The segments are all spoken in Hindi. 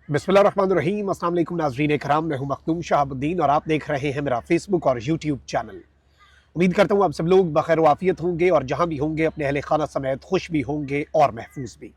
बिस्मिल्लाहिर्रहमानिर्रहीम। अस्सलाम वालेकुम नाज़रीन कराम, मैं हूं मखदूम शहाबुद्दीन और आप देख रहे हैं मेरा फेसबुक और यूट्यूब चैनल। उम्मीद करता हूं आप सब लोग बखैर वाफियत होंगे और जहां भी होंगे अपने अहले खाना समेत खुश भी होंगे और महफूज भी।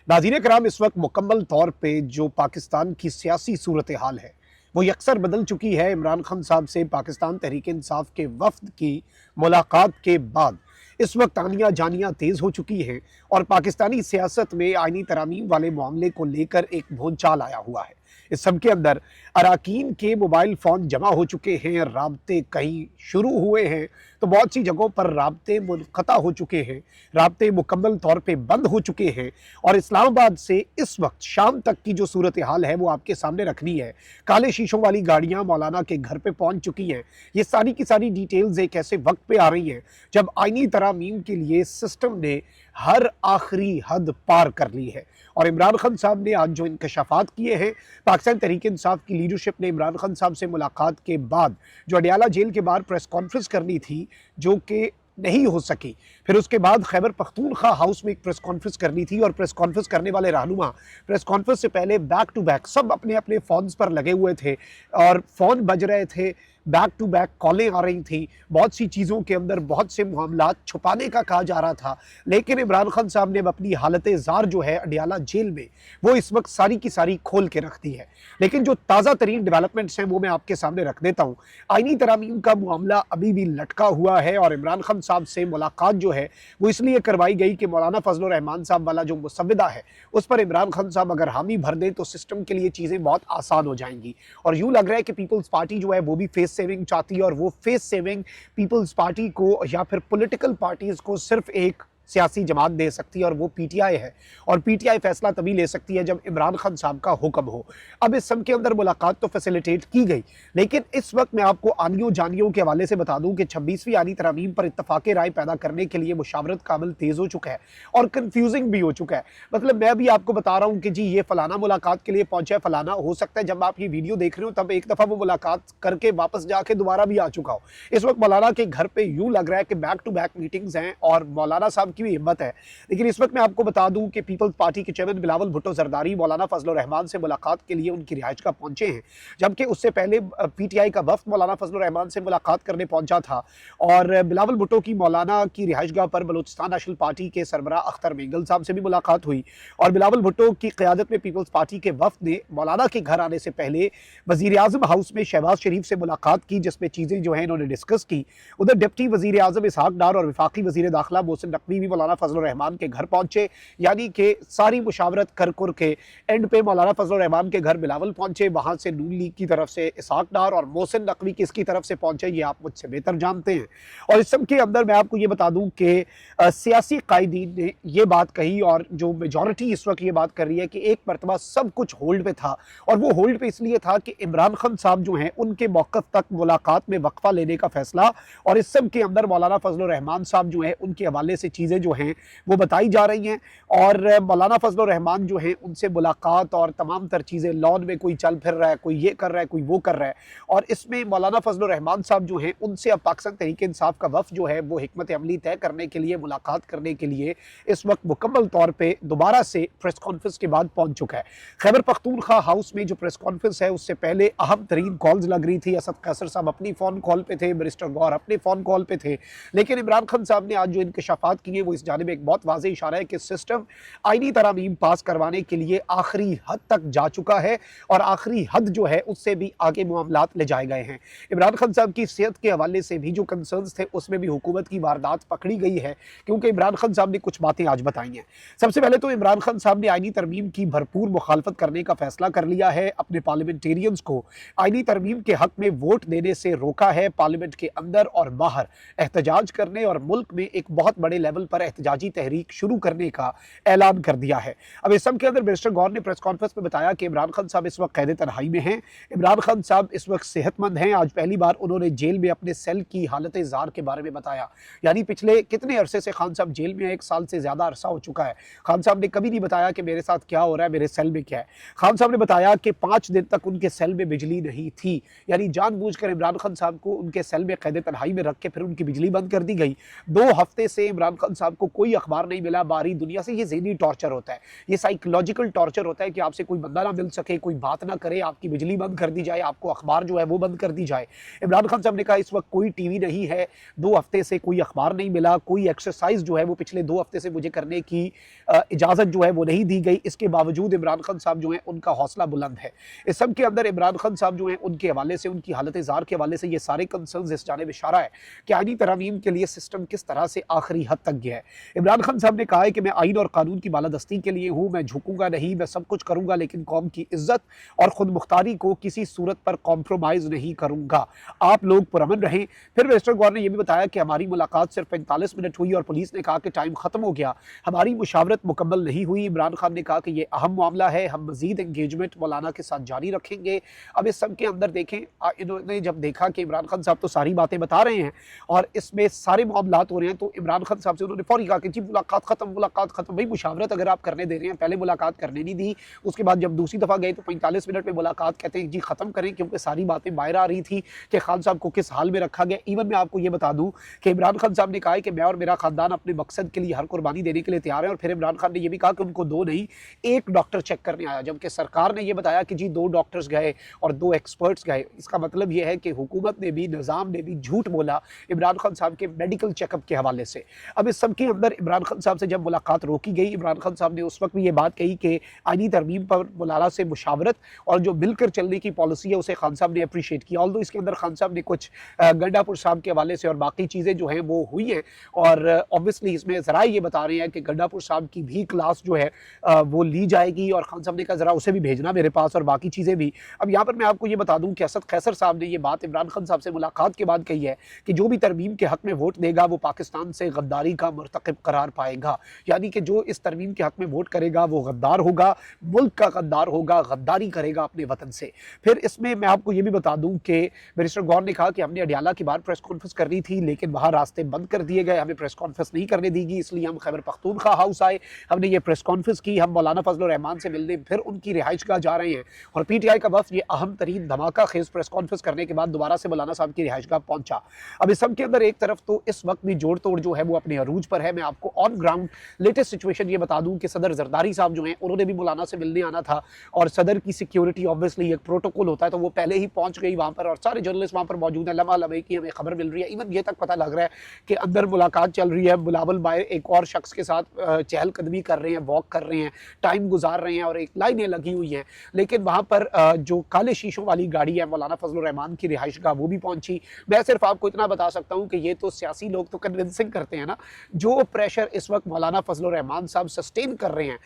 नाज़रीन कराम, इस वक्त मुकम्मल तौर पे जो पाकिस्तान की सियासी सूरत हाल है वो यकसर बदल चुकी है। इमरान खान साहब से पाकिस्तान तहरीक इंसाफ के वफ्द की मुलाकात के बाद इस वक्त आनियाँ जानियाँ तेज़ हो चुकी हैं और पाकिस्तानी सियासत में आइनी तरामीम वाले मामले को लेकर एक भूचाल आया हुआ है। इस सब के अंदर अराकीन के मोबाइल फ़ोन जमा हो चुके हैं, राब्ते कहीं शुरू हुए हैं तो बहुत सी जगहों पर राब्ते मुनक़ता हो चुके हैं, राब्ते मुकम्मल तौर पे बंद हो चुके हैं और इस्लामाबाद से इस वक्त शाम तक की जो सूरत हाल है वो आपके सामने रखनी है। काले शीशों वाली गाड़ियाँ मौलाना के घर पे पहुँच चुकी हैं। ये सारी की सारी डिटेल्स एक ऐसे वक्त पे आ रही हैं जब आइनी तरामीम के लिए सिस्टम ने हर आखिरी हद पार कर ली है। और इमरान खान साहब ने आज जो इंकशाफात किए हैं, पाकिस्तान तहरीक इंसाफ की लीडरशिप ने इमरान खान साहब से मुलाकात के बाद जो अडियाला जेल के बाहर प्रेस कॉन्फ्रेंस करनी थी जो कि नहीं हो सकी, फिर उसके बाद खैबर पख्तूनख्वा हाउस में एक प्रेस कॉन्फ्रेंस करनी थी और प्रेस कॉन्फ्रेंस करने वाले रहनुमा प्रेस कॉन्फ्रेंस से पहले बैक टू बैक सब अपने अपने फ़ोन्स पर लगे हुए थे और फ़ोन बज रहे थे, बैक टू बैक कॉलें आ रही थी। बहुत सी चीज़ों के अंदर बहुत से मामलात छुपाने का कहा जा रहा था, लेकिन इमरान खान साहब ने अपनी हालत ज़ार जो है अडियाला जेल में वो इस वक्त सारी की सारी खोल के रख दी है। लेकिन जो ताज़ा तरीन डेवलपमेंट्स हैं वो मैं आपके सामने रख देता हूँ। आइनी तरामीम का मामला अभी भी लटका हुआ है और इमरान खान साहब से मुलाकात जो है वो इसलिए करवाई गई कि मौलाना फजल रहमान साहब वाला जो मुसव्विदा है उस पर इमरान खान साहब अगर हामी भर दें तो सिस्टम के लिए चीज़ें बहुत आसान हो जाएंगी। और यूँ लग रहा है कि पीपल्स पार्टी जो है वो भी फेस सेविंग चाहती है और वो फेस सेविंग पीपल्स पार्टी को या फिर पॉलिटिकल पार्टीज़ को सिर्फ एक सियासी जमात दे सकती है और वो पीटीआई है। और पीटीआई फैसला तभी ले सकती है जब इमरान खान साहब का हुक्म हो। अब इस सब के अंदर मुलाकात तो फैसिलिटेट की गई, लेकिन इस वक्त मैं आपको आनियों जानियों के हवाले से बता दूं कि 26वीं आनी तरामीम पर इत्तफाक राय पैदा करने के लिए मुशावरत का अमल तेज़ हो चुका है और कन्फ्यूजिंग भी हो चुका है। मतलब मैं भी आपको बता रहा हूँ कि जी ये फलाना मुलाकात के लिए पहुंचा है, फलाना हो सकता है जब आप ये वीडियो देख रहे हो तब एक दफ़ा वो मुलाकात करके वापस जाके दोबारा भी आ चुका हो। इस वक्त मौलाना के घर पर यूँ लग रहा है कि बैक टू बैक मीटिंग्स हैं और मौलाना साहब की भी हिम्मत है। लेकिन इस वक्त मैं आपको बता दूं कि पीपल्स पार्टी के चेयरमैन बिलावल भुट्टो जरदारी मौलाना फजल रहमान से मुलाकात के लिए उनकी रिहाइश का पहुंचे हैं, जबकि उससे पहले पीटीआई का वफ्द मौलाना फजल रहमान से मुलाकात करने पहुंचा था। और बिलावल भुट्टो की मौलाना की रिहाइशगाह पर बलूचिस्तान नेशनल पार्टी के सरबराह अख्तर मेंगल साहब से भी मुलाकात हुई और बिलावल भुट्टो की क़यादत में पीपल्स पार्टी के वफ्द ने मौलाना के घर आने से पहले वज़ीर आज़म हाउस में शहबाज शरीफ से मुलाकात की, जिसमें चीज़ें जो हैं इन्होंने डिस्कस की। उधर डिप्टी वज़ीर आज़म इसहाक डार और वफाकी वज़ीर दाखिला मोहसिन नकवी भी मौलाना फजल रहमान के घर पहुंचे, यानी कि सारी मुशावरत कर के एंड पे मौलाना फजल रहमान के घर बिलावल पहुंचे। वहां से नून लीग की तरफ से इसहाक डार और मोहसिन नकवी किसकी तरफ से पहुंचे ये आप मुझसे बेहतर जानते हैं। और इस सब के अंदर मैं आपको ये बता दूं कि सियासी कायदीन ने ये बात कही और जो मेजॉरिटी इस वक्त ये बात कर रही है कि एक मरतबा सब कुछ होल्ड पे था और वो होल्ड पे इसलिए था कि इमरान खान साहब जो हैं उनके मौक़िफ़ तक मुलाकात में वक्फा लेने का फैसला, और इस सब के अंदर मौलाना फजल रहमान साहब जो है उनके हवाले से चीज़ें जो हैं वो बताई जा रही हैं। और मौलाना फजल रहमान जो है उनसे मुलाकात और तमाम तर चीज़ें, लॉन में कोई चल फिर रहा है, कोई ये कर रहा है, कोई वो कर रहा है, और इसमें मौलाना फजल रहमान साहब जो हैं उनसे अब पाकिस्तान तहरीक इंसाफ का वफ़द जो है वो हिकमत अमली तय करने के लिए, मुलाकात करने के लिए इस वक्त मुकम्मल तौर पर दोबारा से प्रेस कॉन्फ्रेंस के बाद पहुँच चुका है। खैबर पख्तूनख्वा हाउस में जो प्रेस कॉन्फ्रेंस है उससे पहले अहम तरीन कॉल्स लग रही थी। असद कैसर साहब अपनी फ़ोन कॉल पर थे, बैरिस्टर गौहर अपने फ़ोन कॉल पर थे, लेकिन इमरान खान साहब ने आज जो इंकशाफात किए वो इस जानिब एक बहुत वाज़ेह इशारा है कि सिस्टम आईनी तरामीम पास करवाने के लिए आखिरी हद तक जा चुका है और आखिरी हद जो है उससे भी आगे मामलात ले जाए गए हैं। इमरान खान साहब की सेहत के हवाले से भी जो कंसर्न्स थे उसमें भी हुकूमत की वारदात पकड़ी गई है, क्योंकि इमरान खान साहब ने कुछ बातें आज बताई हैं। सबसे पहले तो इमरान खान साहब ने आईनी तरमीम की भरपूर मुखालफत करने का फैसला कर लिया है। अपने पार्लियामेंटेरियंस को आईनी तरमीम के हक में वोट देने से रोका है। पार्लियामेंट के अंदर और बाहर एहतजाज करने और मुल्क में एक बहुत बड़े लेवल पर एहतजाजी तहरीक शुरू करने का ऐलान कर दिया है। अब इस सब के अंदर बैरिस्टर गौहर ने प्रेस कॉन्फ्रेंस में बताया कि इमरान खान साहब इस वक्त कैद तन्हाई में हैं। इमरान खान साहब इस वक्त सेहतमंद हैं। आज पहली बार उन्होंने जेल में अपने सेल की हालत ज़ार के बारे में बताया, यानी पिछले कितने अरसे से खान साहब जेल में है, 1 साल से ज़्यादा अरसा हो चुका है। खान साहब ने कभी नहीं बताया कि मेरे साथ क्या हो रहा है, मेरे सेल में क्या है। खान साहब ने बताया कि 5 दिन तक उनके सेल में बिजली नहीं थी, यानी जानबूझकर इमरान खान साहब को उनके सेल में कैद तन्हाई में रख के फिर उनकी बिजली बंद कर दी गई। 2 हफ्ते से इमरान खान साहब को कोई अखबार नहीं मिला बाहरी दुनिया से। ये ज़हनी टॉर्चर होता है, ये साइकोलॉजिकल टॉर्चर होता है कि आपसे कोई बंदा ना मिल सके, कोई बात ना करे, आपकी बिजली बंद कर दी जाए, आपको अखबार जो है वो बंद कर दी जाए। इमरान खान साहब ने कहा इस वक्त कोई टीवी नहीं है, 2 हफ्ते से कोई अखबार नहीं मिला, कोई एक्सरसाइज जो है वो पिछले 2 हफ्ते से मुझे करने की इजाज़त जो है वो नहीं दी गई। इसके बावजूद इमरान खान साहब जो है उनका हौसला बुलंद है। इस सब के अंदर इमरान खान साहब जो है उनके हवाले से, उनकी हालत ज़ार के हवाले से ये सारे कंसर्न्स इस जानिब इशारा है कि आईनी तरमीम के लिए सिस्टम किस तरह से आखिरी हद तक गया है। इमरान खान साहब ने कहा है कि मैं आइन और कानून की बालादस्ती के लिए हूँ, मैं झुकूंगा नहीं, मैं सब कुछ करूंगा लेकिन कौम की इज्जत और खुद मुख्तारी को किसी सूरत पर कॉम्प्रोमाइज़ नहीं करूंगा। आप लोग पुरअमन रहें। फिर मिनिस्टर गौर ने यह भी बताया कि हमारी मुलाकात सिर्फ 45 मिनट हुई और पुलिस ने कहा कि टाइम खत्म हो गया, हमारी मुशावरत मुकम्मल नहीं हुई। इमरान खान ने कहा कि यह अहम मामला है, हम मजीद एंगेजमेंट मौलाना के साथ जारी रखेंगे। अब इस सब के अंदर देखें, इन्होंने जब देखा कि इमरान खान साहब तो सारी बातें बता रहे हैं और इसमें सारे मामलात हो रहे हैं, तो इमरान खान साहब से उन्होंने फौरी कहा कि जी मुलाकात खत्म, मुलाकात खत्म। भाई मुशावरत अगर आप करने दे रहे हैं, पहले मुलाकात करने नहीं दी, उसके बाद जब दूसरी दफ़ा गए तो 45 मिनट में मुलाकात कहते हैं जी खत्म करें, क्योंकि सारी बातें बाहर आ रही थी कि खान साहब को किस हाल में रखा गया। इवन मैं आपको ये बता दूं कि इमरान खान साहब ने कहा है कि मैं और मेरा खानदान अपने मकसद के लिए हर कुर्बानी देने के लिए तैयार है। और फिर इमरान खान ने यह भी कहा कि उनको 2 नहीं 1 डॉक्टर चेक करने आया, जबकि सरकार ने यह बताया कि जी 2 डॉक्टर्स गए और 2 एक्सपर्ट्स गए। इसका मतलब यह है कि हुकूमत ने भी, निज़ाम ने भी झूठ बोला इमरान खान साहब के मेडिकल चेकअप के हवाले से। अब इस सब के अंदर इमरान खान साहब से जब मुलाकात रोकी गई, इमरान खान साहब ने उस वक्त भी ये बात कही कि आईनी तरमीम पर मौलाना से मुशावरत और जो मिलकर चलने की पॉलिसी है उसे खान साहब ने अप्रिशिएट किया। ऑल्दो इसके अंदर खान साहब ने कुछ गंडापुर साहब के हवाले से और बाकी चीज़ें जो हैं वो हुई हैं, और ऑब्वियसली इसमें ज़रा ये बता रहे हैं कि गंडापुर साहब की भी क्लास जो है वो ली जाएगी, और खान साहब ने कहा ज़रा उसे भी भेजना मेरे पास और बाकी चीज़ें भी। अब यहाँ पर मैं आपको ये बता दूँ कि असद खैसर साहब ने ये बात इमरान खान साहब से मुलाकात के बाद कही है कि जो भी तरमीम के हक़ में वोट देगा वो पाकिस्तान से गद्दारी का मर्तकब करार पाएगा। यानी कि जो इस तरमीम के हक़ में वोट करेगा वो गद्दार होगा, मुल्क का गद्दार होगा, गद्दारी करेगा अपने वतन से। फिर इसमें मैं आपको ये भी बता दूं कि मिनिस्टर गौर ने कहा कि हमने अडियाला की बार प्रेस कॉन्फ्रेंस करनी थी लेकिन वहाँ रास्ते बंद कर दिए गए, हमें प्रेस कॉन्फ्रेंस नहीं करने दी गई, इसलिए हम खैबर पख्तूनख्वा हाउस आए, हमने ये प्रेस कॉन्फ्रेंस की, हम मौलाना फजल रहमान से मिलने फिर उनकी रिहाइशगाह जा रहे हैं। और PTI का वफ्द ये अहम तरीन धमाका खेज प्रेस कॉन्फ्रेंस करने के बाद दोबारा से मौलाना साहब की रिहाइशगाह पहुंचा। अब इस सब के अंदर एक तरफ तो इस वक्त भी जोड़ तोड़ जो है वो अपने अरूज पर है। मैं आपको ऑन ग्राउंड लेटेस्ट सिचुएशन ये बता दूं कि सदर जरदारी साहब जो हैं उन्होंने भी मौलाना से मिलने आना था, और सदर की सिक्योरिटी ऑब्वियसली एक प्रोटोकॉल होता है तो वो पहले ही पहुंच गई वहाँ पर और सारे जर्नलिस्ट वहाँ पर मौजूद हैं। लम्हा लम्हे की हमें खबर मिल रही है, इवन ये तक पता लग रहा है कि अंदर मुलाकात चल रही है, बिलावल भाई एक और शख्स के साथ चहलकदमी कर रहे हैं, वॉक कर रहे हैं, टाइम गुजार रहे हैं और एक लाइनें लगी हुई हैं। लेकिन वहाँ पर जो काले शीशों वाली गाड़ी है मौलाना फजल रहमान की रिहाइशगाह वो भी पहुंची। मैं सिर्फ आपको इतना बता सकता हूँ कि ये तो सियासी लोग तो कन्विंसिंग करते हैं ना, जो प्रेशर इस वक्त मौलाना फजल रहमान साहब सस्टेन कर रहे हैं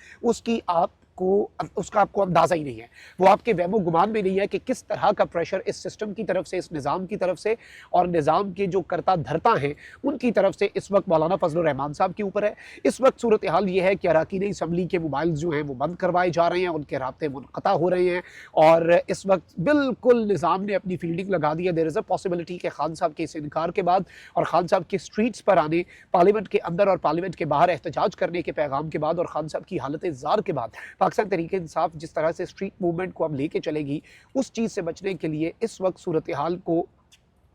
उसका आपको अंदाजा ही नहीं है। वो आपके वहमो गुमान में नहीं है कि किस तरह का प्रेशर इस सिस्टम की तरफ से, इस निज़ाम की तरफ से और निज़ाम के जो करता धरता हैं उनकी तरफ से इस वक्त मौलाना फजल रहमान साहब के ऊपर है। इस वक्त सूरत हाल ये है कि अरकान असम्बली के मोबाइल जो हैं वो बंद करवाए जा रहे हैं, उनके राब्ते मुनक़ता हो रहे हैं और इस वक्त बिल्कुल निज़ाम ने अपनी फील्डिंग लगा दी है। देयर इज़ अ पॉसिबिलिटी कि खान साहब के इस इनकार के बाद और खान साहब के स्ट्रीट्स पर आने, पार्लियामेंट के अंदर और पार्लियामेंट के बाहर एहतजाज करने के पैगाम के बाद और खान साहब की हालत ज़ार के बाद पाकिस्तान तहरीक इंसाफ जिस तरह से स्ट्रीट मूवमेंट को अब लेके चलेगी, उस चीज़ से बचने के लिए इस वक्त सूरत हाल को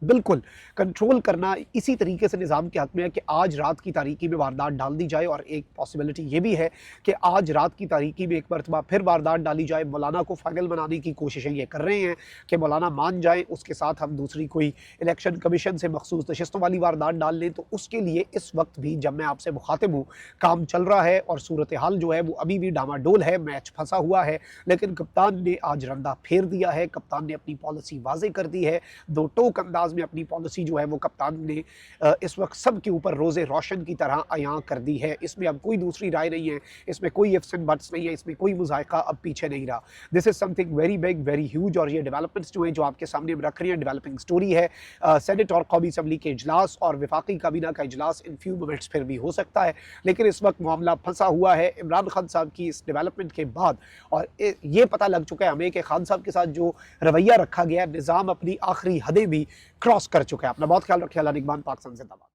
बिल्कुल कंट्रोल करना इसी तरीके से निज़ाम के हक़ में है कि आज रात की तारीकी में वारदात डाल दी जाए। और एक पॉसिबिलिटी ये भी है कि आज रात की तारीकी में एक मरतबा फिर वारदात डाली जाए। मौलाना को फाइनल बनाने की कोशिशें ये कर रहे हैं कि मौलाना मान जाए, उसके साथ हम दूसरी कोई इलेक्शन कमीशन से मखसूस नशिस्तों वाली वारदात डाल लें। तो उसके लिए इस वक्त भी जब मैं आपसे मुखातिब हूँ काम चल रहा है और सूरत हाल जो है वो अभी भी डामाडोल है, मैच फंसा हुआ है। लेकिन कप्तान ने आज रंदा फेर दिया है, कप्तान ने अपनी पॉलिसी वाज़ेह कर दी है, दो टोक अंदाज में अपनी पॉलिसी जो है वो कप्तान ने इस वक्त सब के ऊपर रोज़े रोशन की तरह अयां कर दी है। इसमें अब कोई दूसरी राय नहीं है, इसमें कोई इफ्स एंड बट्स नहीं है, इसमें कोई मुज़ायका अब पीछे नहीं रहा। This is something very big, very huge. और ये डेवलपमेंट्स जो हैं जो आपके सामने हम रख रहे हैं, डेवलपिंग स्टोरी है। सेनेट और कौमी असम्बली के इजलास और वफाकी काबीना का इजलास इन फ्यू मिनट्स फिर भी हो सकता है, लेकिन इस वक्त मामला फंसा हुआ है इमरान खान साहब की इस डेवलपमेंट के बाद। और ये पता लग चुका है हमें कि खान साहब के साथ जो रवैया रखा गया, निज़ाम अपनी आखिरी हदें भी क्रॉस कर चुका है। अपना बहुत ख्याल रखिए। अल्लाह निगहबान। पाकिस्तान जिंदाबाद।